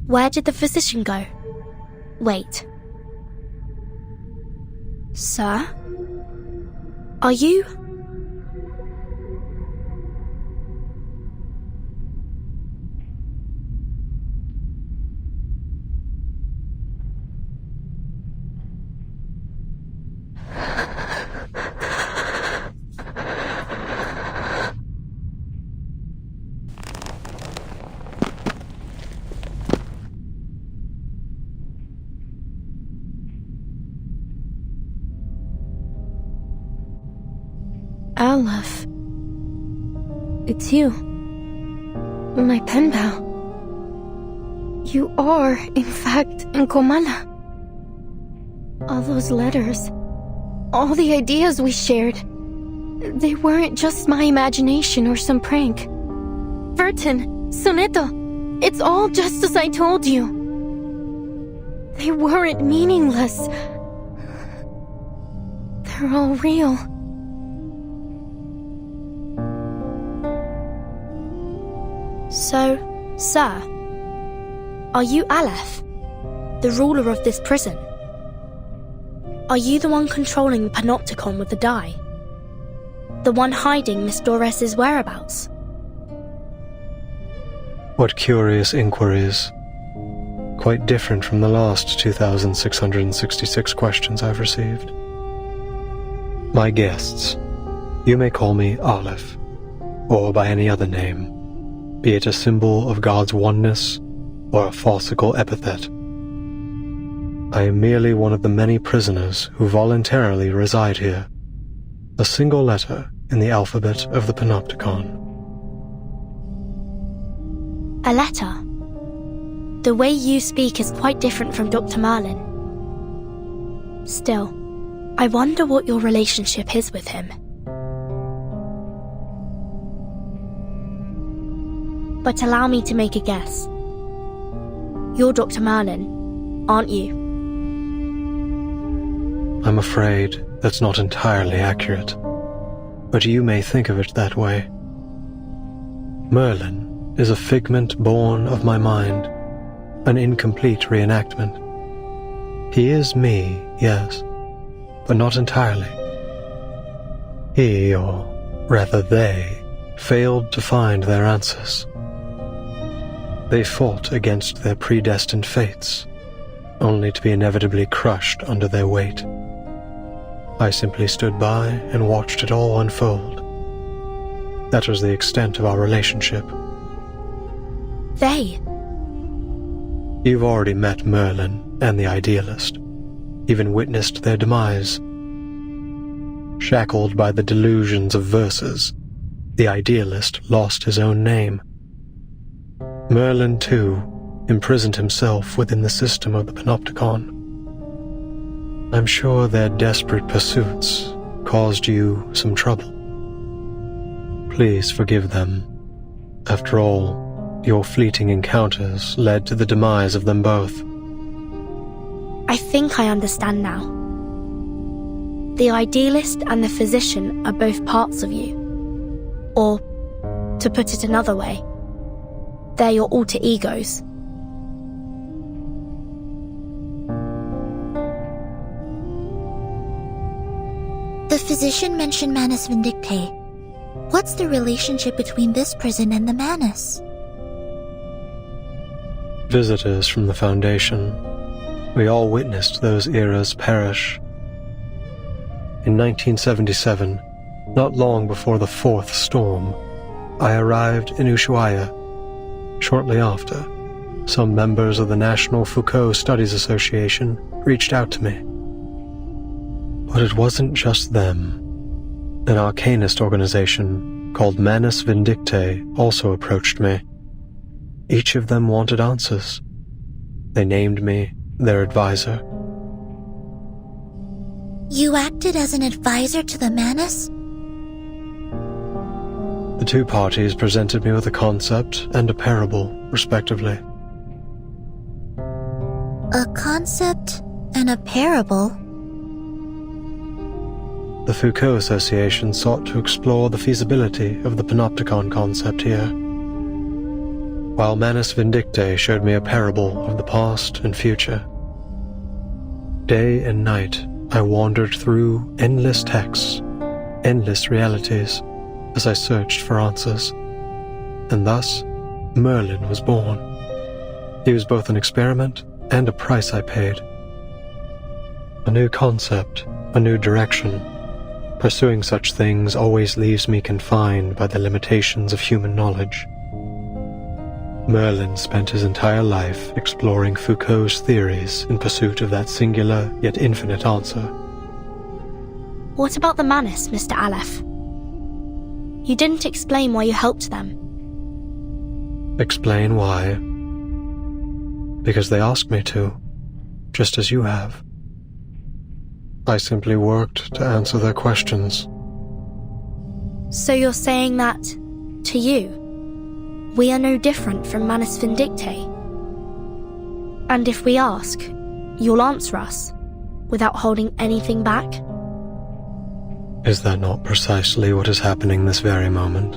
Where did the physician go? Wait. Sir? Are you? Aleph. It's you. My pen pal. You are, in fact, in Komala. All those letters, all the ideas we shared, they weren't just my imagination or some prank. Vertin, Soneto, it's all just as I told you. They weren't meaningless. They're all real. So, sir, are you Aleph, the ruler of this prison? Are you the one controlling the panopticon with the die? The one hiding Miss Dores's whereabouts? What curious inquiries. Quite different from the last 2,666 questions I've received. My guests, you may call me Aleph, or by any other name, be it a symbol of God's oneness or a farcical epithet. I am merely one of the many prisoners who voluntarily reside here, a single letter in the alphabet of the Panopticon. A letter? The way you speak is quite different from Dr. Merlin. Still, I wonder what your relationship is with him. But allow me to make a guess. You're Dr. Merlin, aren't you? I'm afraid that's not entirely accurate, but you may think of it that way. Merlin is a figment born of my mind, an incomplete reenactment. He is me, yes, but not entirely. He, or rather they, failed to find their answers. They fought against their predestined fates, only to be inevitably crushed under their weight. I simply stood by and watched it all unfold. That was the extent of our relationship. They? You've already met Merlin and the Idealist, even witnessed their demise. Shackled by the delusions of verses, the Idealist lost his own name. Merlin, too, imprisoned himself within the system of the Panopticon. I'm sure their desperate pursuits caused you some trouble. Please forgive them. After all, your fleeting encounters led to the demise of them both. I think I understand now. The Idealist and the Physician are both parts of you. Or, to put it another way, they're your alter egos. The Physician mentioned Manus Vindictae. What's the relationship between this prison and the Manus? Visitors from the Foundation. We all witnessed those eras perish. In 1977, not long before the fourth storm, I arrived in Ushuaia. Shortly after, some members of the National Foucault Studies Association reached out to me. But it wasn't just them. An arcanist organization called Manus Vindictae also approached me. Each of them wanted answers. They named me their advisor. You acted as an advisor to the Manus? The two parties presented me with a concept and a parable, respectively. A concept and a parable? The Foucault Association sought to explore the feasibility of the Panopticon concept here. while Manus Vindicte showed me a parable of the past and future. Day and night, I wandered through endless texts, endless realities, as I searched for answers. And thus, Merlin was born. He was both an experiment and a price I paid. A new concept, a new direction. Pursuing such things always leaves me confined by the limitations of human knowledge. Merlin spent his entire life exploring Foucault's theories in pursuit of that singular yet infinite answer. What about the Manus, Mr. Aleph? You didn't explain why you helped them. Explain why? Because they asked me to, just as you have. I simply worked to answer their questions. So you're saying that, to you, we are no different from Manus Vindicte? And if we ask, you'll answer us, without holding anything back? Is that not precisely what is happening this very moment?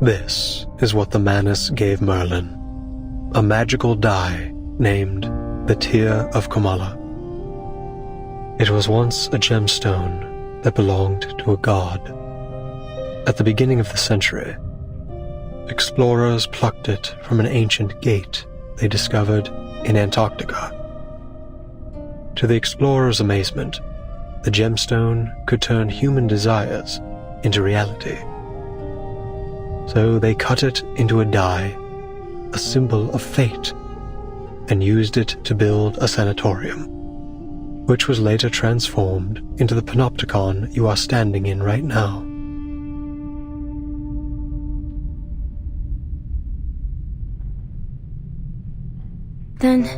This is what the Manus gave Merlin. A magical die named the Tear of Comala. It was once a gemstone that belonged to a god. At the beginning of the century, explorers plucked it from an ancient gate they discovered in Antarctica. To the explorers' amazement, the gemstone could turn human desires into reality. So they cut it into a die, a symbol of fate, and used it to build a sanatorium, which was later transformed into the panopticon you are standing in right now. Then,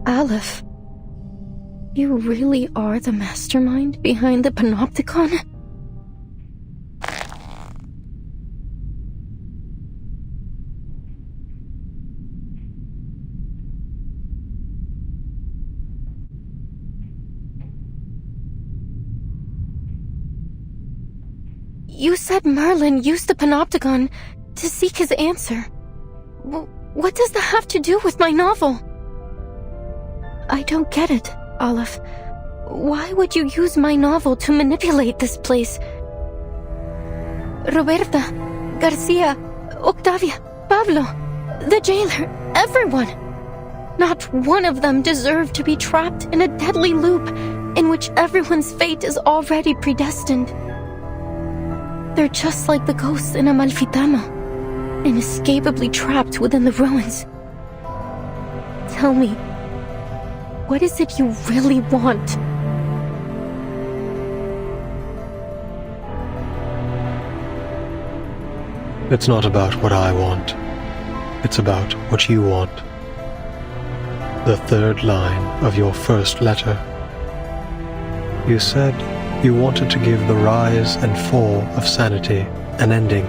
Aleph, you really are the mastermind behind the panopticon? You said Merlin used the panopticon to seek his answer. What does that have to do with my novel? I don't get it, Aleph. Why would you use my novel to manipulate this place? Roberta, Garcia, Octavia, Pablo, the jailer, everyone. Not one of them deserved to be trapped in a deadly loop in which everyone's fate is already predestined. They're just like the ghosts in Amalfitama, inescapably trapped within the ruins. Tell me, what is it you really want? It's not about what I want. It's about what you want. The third line of your first letter. You said you wanted to give the rise and fall of sanity an ending.